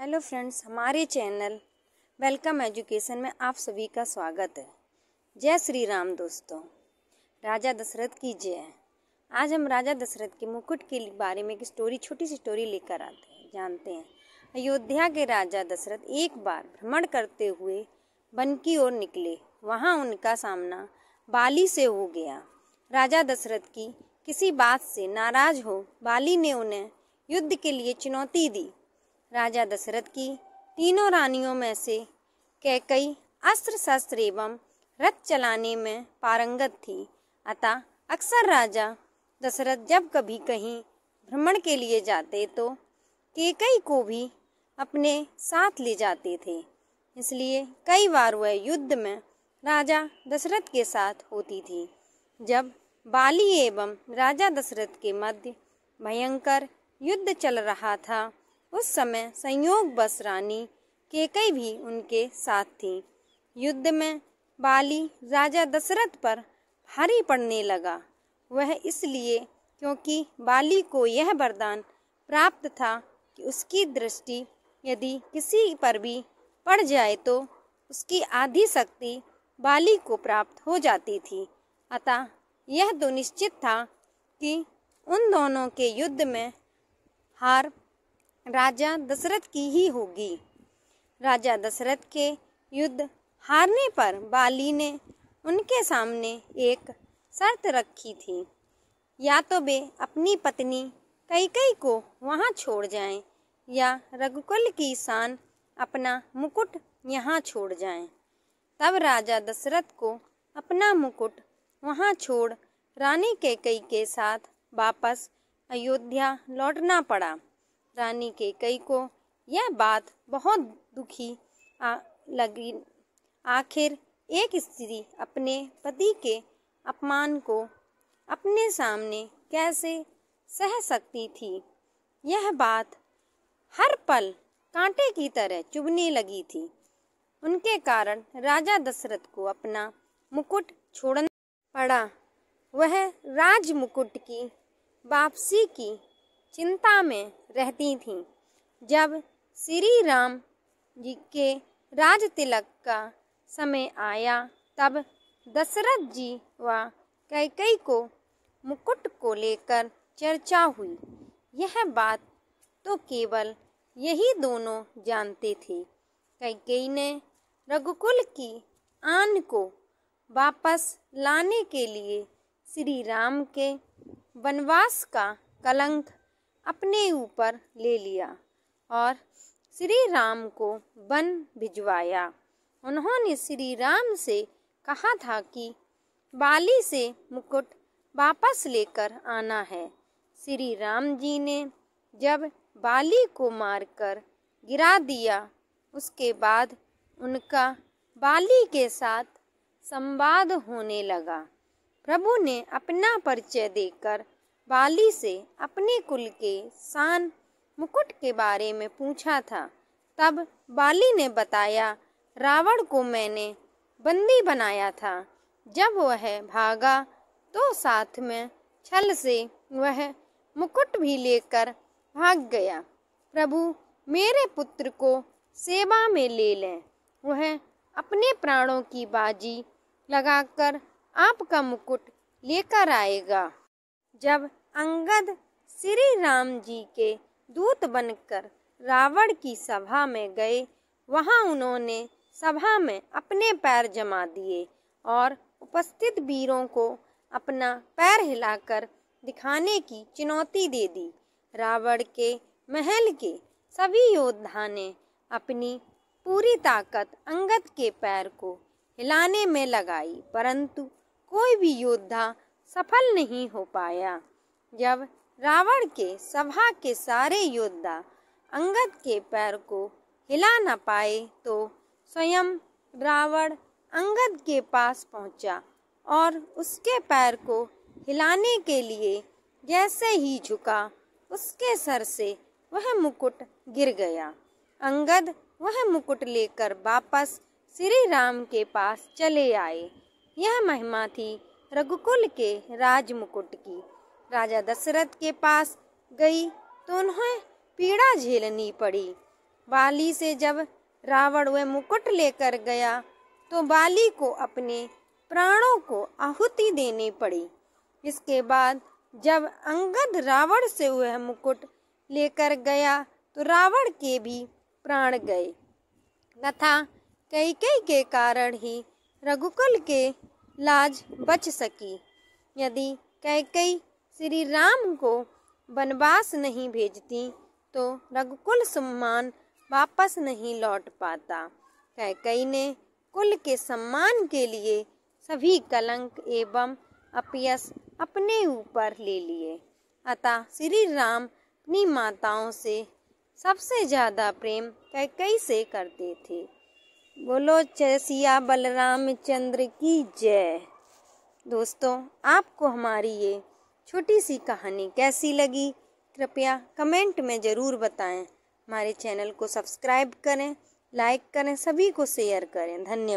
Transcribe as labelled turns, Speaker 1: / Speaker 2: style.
Speaker 1: Hello friends, हमारे channel welcome education में आप सभी का स्वागत है। जय श्री राम दोस्तों। राजा दशरथ की जय। आज हम राजा दशरथ के मुकुट के बारे में एक छोटी सी स्टोरी लेकर आते हैं। जानते हैं, अयोध्या के राजा दशरथ एक बार भ्रमण करते हुए वन की ओर निकले। वहाँ उनका सामना बाली से हो गया। राजा दशरथ की किसी बात से नाराज हो बाली ने उन्हें युद्ध के लिए चुनौती दी। राजा दशरथ की तीनों रानियों में से कैकई अस्त्र शस्त्र एवं रथ चलाने में पारंगत थी। अतः अक्सर राजा दशरथ जब कभी कहीं भ्रमण के लिए जाते तो कैकई को भी अपने साथ ले जाते थे। इसलिए कई बार वह युद्ध में राजा दशरथ के साथ होती थी। जब बाली एवं राजा दशरथ के मध्य भयंकर युद्ध चल रहा था, उस समय संयोगवश रानी कैकई भी उनके साथ थी। युद्ध में बाली राजा दशरथ पर भारी पड़ने लगा। वह इसलिए क्योंकि बाली को यह वरदान प्राप्त था कि उसकी दृष्टि यदि किसी पर भी पड़ जाए तो उसकी आधी शक्ति बाली को प्राप्त हो जाती थी। अतः यह तो निश्चित था कि उन दोनों के युद्ध में हार राजा दशरथ की ही होगी। राजा दशरथ के युद्ध हारने पर बाली ने उनके सामने एक शर्त रखी थी। या तो वे अपनी पत्नी कैकई को वहां छोड़ जाएं या रघुकुल की शान अपना मुकुट यहाँ छोड़ जाएं। तब राजा दशरथ को अपना मुकुट वहां छोड़ रानी कैकई के साथ वापस अयोध्या लौटना पड़ा। रानी कैकई को यह बात बहुत दुखी लगी। आखिर एक स्त्री अपने पति के अपमान को अपने सामने कैसे सह सकती थी। यह बात हर पल कांटे की तरह चुभने लगी थी। उनके कारण राजा दशरथ को अपना मुकुट छोड़ना पड़ा। वह राज मुकुट की वापसी की चिंता में रहती थीं। जब श्री राम जी के राज तिलक का समय आया, तब दशरथ जी व कैकई को मुकुट को लेकर चर्चा हुई। यह बात तो केवल यही दोनों जानते थे। कैकई ने रघुकुल की आन को वापस लाने के लिए श्री राम के वनवास का कलंक अपने ऊपर ले लिया और श्री राम को वन भिजवाया। उन्होंने श्री राम से कहा था कि बाली से मुकुट वापस लेकर आना है। श्री राम जी ने जब बाली को मारकर गिरा दिया, उसके बाद उनका बाली के साथ संवाद होने लगा। प्रभु ने अपना परिचय देकर बाली से अपने कुल के शान मुकुट के बारे में पूछा था। तब बाली ने बताया, रावण को मैंने बंदी बनाया था। जब वह भागा तो साथ में छल से वह मुकुट भी लेकर भाग गया। प्रभु मेरे पुत्र को सेवा में ले लें। वह अपने प्राणों की बाजी लगाकर आपका मुकुट लेकर आएगा। जब अंगद श्री राम जी के दूत बनकर रावण की सभा में गए, वहां उन्होंने सभा में अपने पैर जमा दिए और उपस्थित वीरों को अपना पैर हिलाकर दिखाने की चुनौती दे दी। रावण के महल के सभी योद्धा ने अपनी पूरी ताकत अंगद के पैर को हिलाने में लगाई, परंतु कोई भी योद्धा सफल नहीं हो पाया। जब रावण के सभा के सारे योद्धा अंगद के पैर को हिला न पाए तो स्वयं रावण अंगद के पास पहुंचा और उसके पैर को हिलाने के लिए जैसे ही झुका, उसके सर से वह मुकुट गिर गया। अंगद वह मुकुट लेकर वापस श्री राम के पास चले आए। यह महिमा थी रघुकुल के राज मुकुट की। राजा दशरथ के पास गई तो उन्हें पीड़ा झेलनी पड़ी। बाली से जब रावण वह मुकुट लेकर गया तो बाली को अपने प्राणों को आहुति देनी पड़ी। इसके बाद जब अंगद रावण से वह मुकुट लेकर गया तो रावण के भी प्राण गए तथा कैकेयी के कारण ही रघुकुल के लाज बच सकी। यदि कैकेयी श्री राम को वनवास नहीं भेजती तो रघुकुल सम्मान वापस नहीं लौट पाता। कैकेयी ने कुल के सम्मान के लिए सभी कलंक एवं अपयश अपने ऊपर ले लिए। अतः श्री राम अपनी माताओं से सबसे ज्यादा प्रेम कैकेयी से करते थे। बोलो सिया बलराम चंद्र की जय। दोस्तों, आपको हमारी ये छोटी सी कहानी कैसी लगी कृपया कमेंट में ज़रूर बताएं। हमारे चैनल को सब्सक्राइब करें, लाइक करें, सभी को शेयर करें। धन्यवाद।